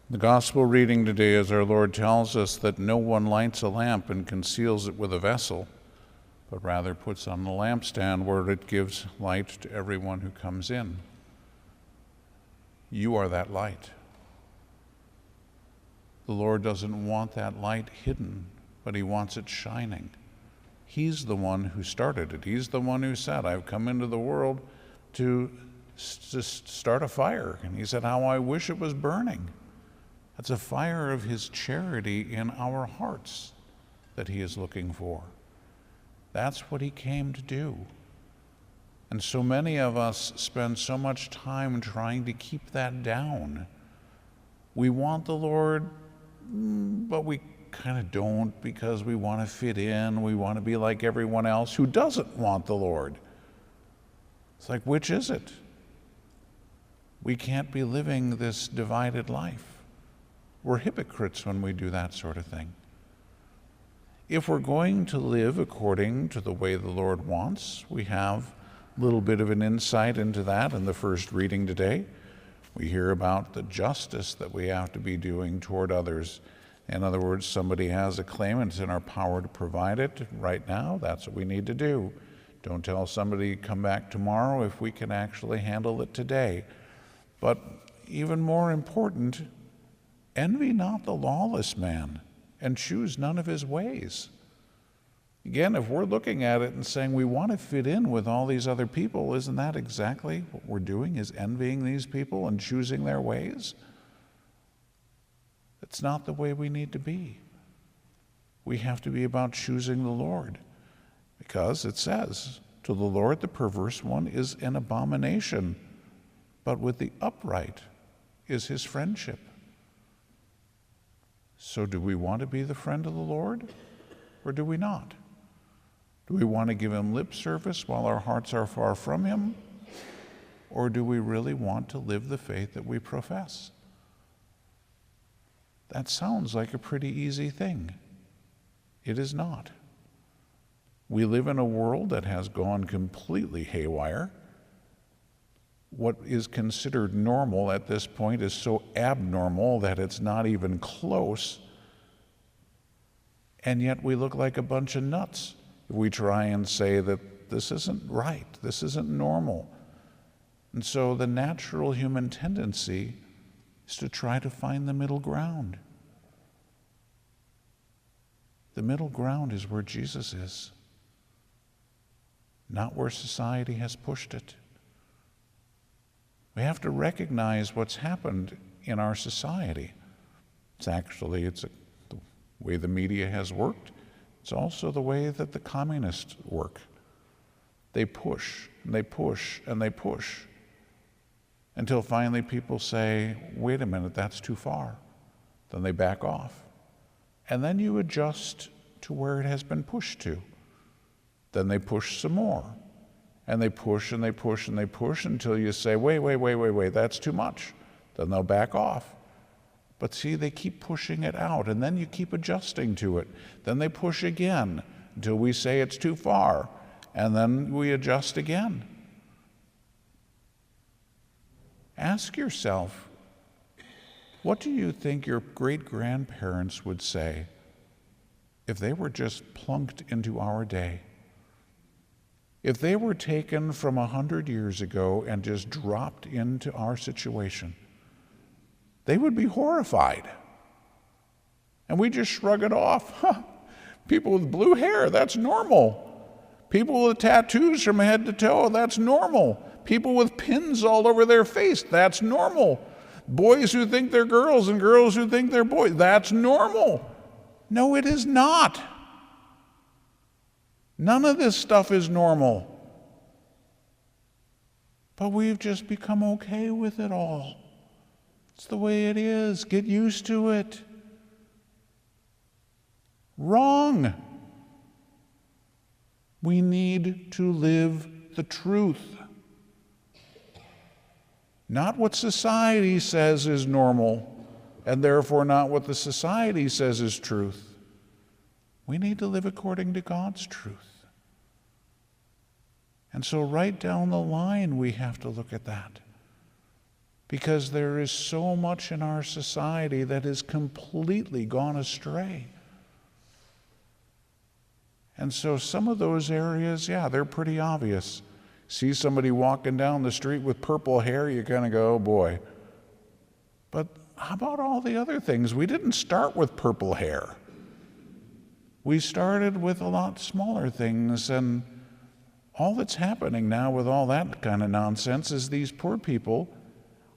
The gospel reading today is our Lord tells us that no one lights a lamp and conceals it with a vessel, but rather puts on the lampstand where it gives light to everyone who comes in. You are that light. The Lord doesn't want that light hidden, but he wants it shining. He's the one who started it. He's the one who said, I've come into the world to start a fire. And he said, how I wish it was burning. That's a fire of his charity in our hearts that he is looking for. That's what he came to do. And so many of us spend so much time trying to keep that down. We want the Lord, but we kind of don't because we want to fit in. We want to be like everyone else who doesn't want the Lord. It's like, which is it? We can't be living this divided life. We're hypocrites when we do that sort of thing. If we're going to live according to the way the Lord wants, we have a little bit of an insight into that in the first reading today. We hear about the justice that we have to be doing toward others. In other words, somebody has a claim and it's in our power to provide it right now. That's what we need to do. Don't tell somebody come back tomorrow if we can actually handle it today. But even more important, envy not the lawless man, and choose none of his ways. Again, if we're looking at it and saying we want to fit in with all these other people, isn't that exactly what we're doing, is envying these people and choosing their ways? It's not the way we need to be. We have to be about choosing the Lord, because it says, to the Lord the perverse one is an abomination, but with the upright is his friendship. So do we want to be the friend of the Lord, or do we not? Do we want to give him lip service while our hearts are far from him, or do we really want to live the faith that we profess? That sounds like a pretty easy thing. It is not. We live in a world that has gone completely haywire. What is considered normal at this point is so abnormal that it's not even close. And yet we look like a bunch of nuts if we try and say that this isn't right, this isn't normal. And so the natural human tendency is to try to find the middle ground. The middle ground is where Jesus is, not where society has pushed it. We have to recognize what's happened in our society. It's the way the media has worked. It's also the way that the communists work. They push, and they push, and they push, until finally people say, wait a minute, that's too far. Then they back off. And then you adjust to where it has been pushed to. Then they push some more. And they push and they push and they push until you say, wait, that's too much. Then they'll back off. But see, they keep pushing it out, and then you keep adjusting to it. Then they push again until we say it's too far, and then we adjust again. Ask yourself, what do you think your great-grandparents would say if they were just plunked into our day? If they were taken from 100 years ago and just dropped into our situation, they would be horrified. And we just shrug it off. Huh. People with blue hair, that's normal. People with tattoos from head to toe, that's normal. People with pins all over their face, that's normal. Boys who think they're girls and girls who think they're boys, that's normal. No, it is not. None of this stuff is normal. But we've just become okay with it all. It's the way it is. Get used to it. Wrong. We need to live the truth. Not what society says is normal, and therefore not what the society says is truth. We need to live according to God's truth. And so right down the line, we have to look at that. because there is so much in our society that has completely gone astray. And so some of those areas, yeah, they're pretty obvious. See somebody walking down the street with purple hair, you kind of go, oh boy. But how about all the other things? We didn't start with purple hair. We started with a lot smaller things, and all that's happening now with all that kind of nonsense is these poor people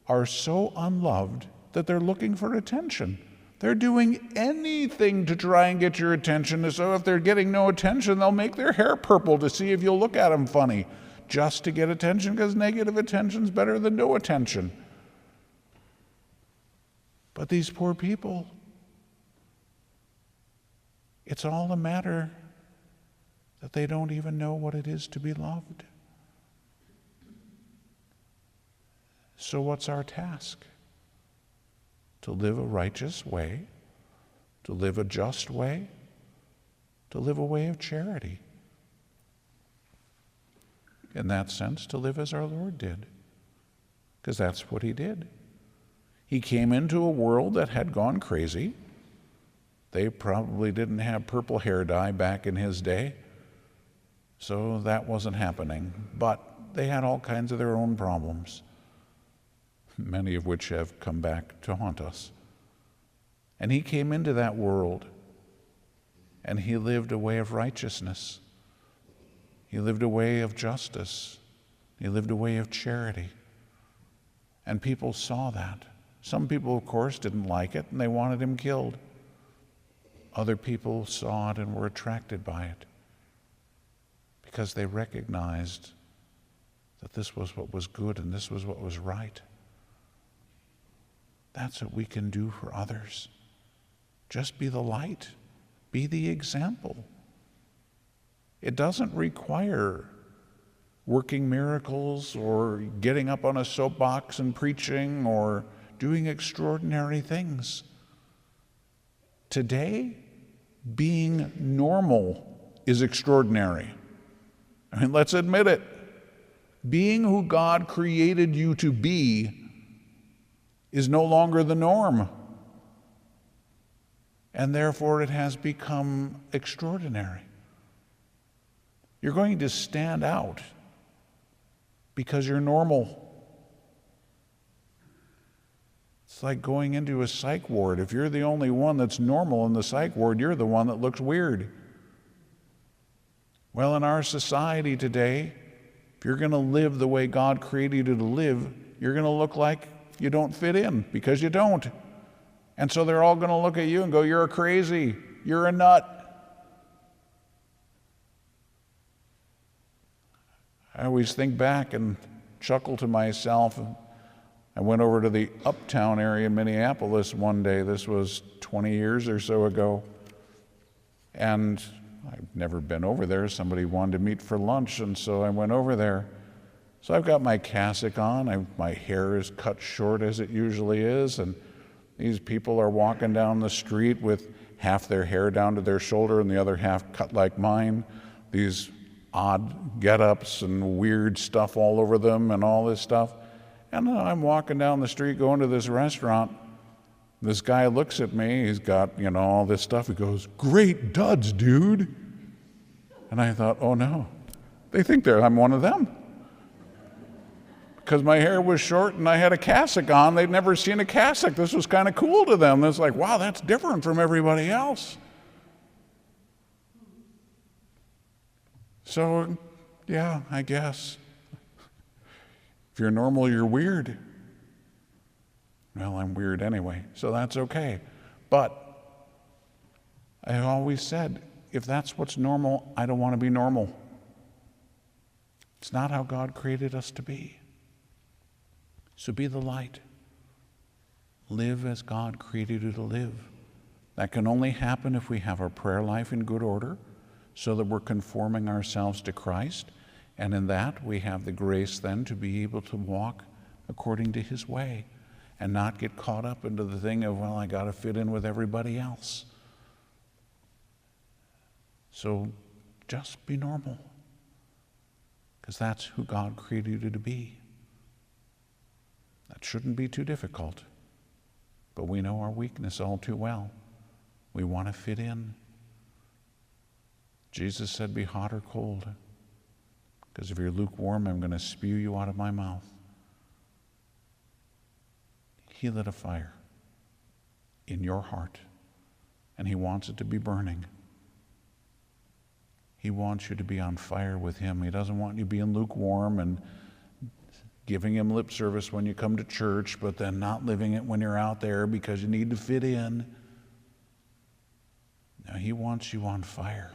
are so unloved that they're looking for attention. They're doing anything to try and get your attention. So if they're getting no attention, they'll make their hair purple to see if you'll look at them funny, just to get attention, because negative attention's better than no attention. But these poor people, it's all a matter that they don't even know what it is to be loved. So what's our task? To live a righteous way, to live a just way, to live a way of charity. In that sense, to live as our Lord did, because that's what he did. He came into a world that had gone crazy. They probably didn't have purple hair dye back in his day, so that wasn't happening. But they had all kinds of their own problems, many of which have come back to haunt us. And he came into that world, and he lived a way of righteousness. He lived a way of justice. He lived a way of charity. And people saw that. Some people, of course, didn't like it, and they wanted him killed. Other people saw it and were attracted by it because they recognized that this was what was good and this was what was right. That's what we can do for others. Just be the light. Be the example. It doesn't require working miracles or getting up on a soapbox and preaching or doing extraordinary things. Today, being normal is extraordinary. I mean, let's admit it. Being who God created you to be is no longer the norm. And therefore it has become extraordinary. You're going to stand out because you're normal. It's like going into a psych ward. If you're the only one that's normal in the psych ward, you're the one that looks weird. Well, in our society today, if you're going to live the way God created you to live, you're going to look like you don't fit in because you don't. And so they're all going to look at you and go, you're crazy, you're a nut. I always think back and chuckle to myself. I went over to the uptown area in Minneapolis one day. This was 20 years or so ago. And I've never been over there. Somebody wanted to meet for lunch, and so I went over there. So I've got my cassock on. My hair is cut short as it usually is, and these people are walking down the street with half their hair down to their shoulder and the other half cut like mine. These odd get-ups and weird stuff all over them and all this stuff. And I'm walking down the street going to this restaurant. This guy looks at me. He's got, all this stuff. He goes, "Great duds, dude." And I thought, oh no, they think I'm one of them. Because my hair was short and I had a cassock on. They'd never seen a cassock. This was kind of cool to them. It's like, wow, that's different from everybody else. So, yeah, I guess. If you're normal, you're weird. Well, I'm weird anyway, so that's okay. But I always said, if that's what's normal, I don't want to be normal. It's not how God created us to be. So be the light. Live as God created you to live. That can only happen if we have our prayer life in good order, so that we're conforming ourselves to Christ. And in that, we have the grace then to be able to walk according to his way and not get caught up into the thing of, well, I got to fit in with everybody else. So just be normal, because that's who God created you to be. That shouldn't be too difficult. But we know our weakness all too well. We want to fit in. Jesus said, be hot or cold. Because if you're lukewarm, I'm going to spew you out of my mouth. He lit a fire in your heart, and he wants it to be burning. He wants you to be on fire with him. He doesn't want you being lukewarm and giving him lip service when you come to church, but then not living it when you're out there because you need to fit in. No, he wants you on fire.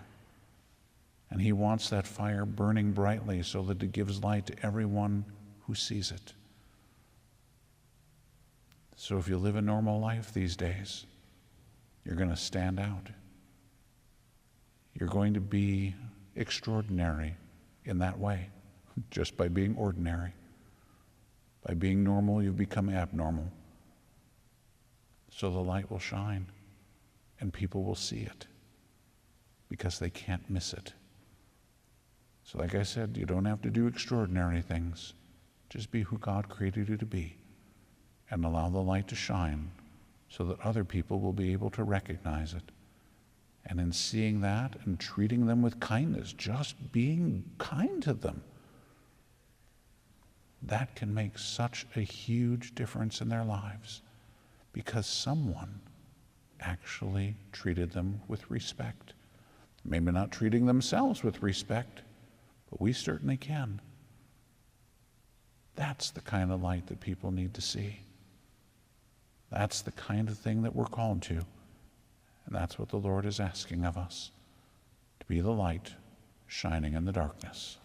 And he wants that fire burning brightly so that it gives light to everyone who sees it. So if you live a normal life these days, you're going to stand out. You're going to be extraordinary in that way, just by being ordinary. By being normal, you've become abnormal. So the light will shine, and people will see it, because they can't miss it. So like I said, you don't have to do extraordinary things. Just be who God created you to be, and allow the light to shine so that other people will be able to recognize it. And in seeing that and treating them with kindness, just being kind to them, that can make such a huge difference in their lives, because someone actually treated them with respect. Maybe not treating themselves with respect, but we certainly can. That's the kind of light that people need to see. That's the kind of thing that we're called to. And that's what the Lord is asking of us, to be the light shining in the darkness.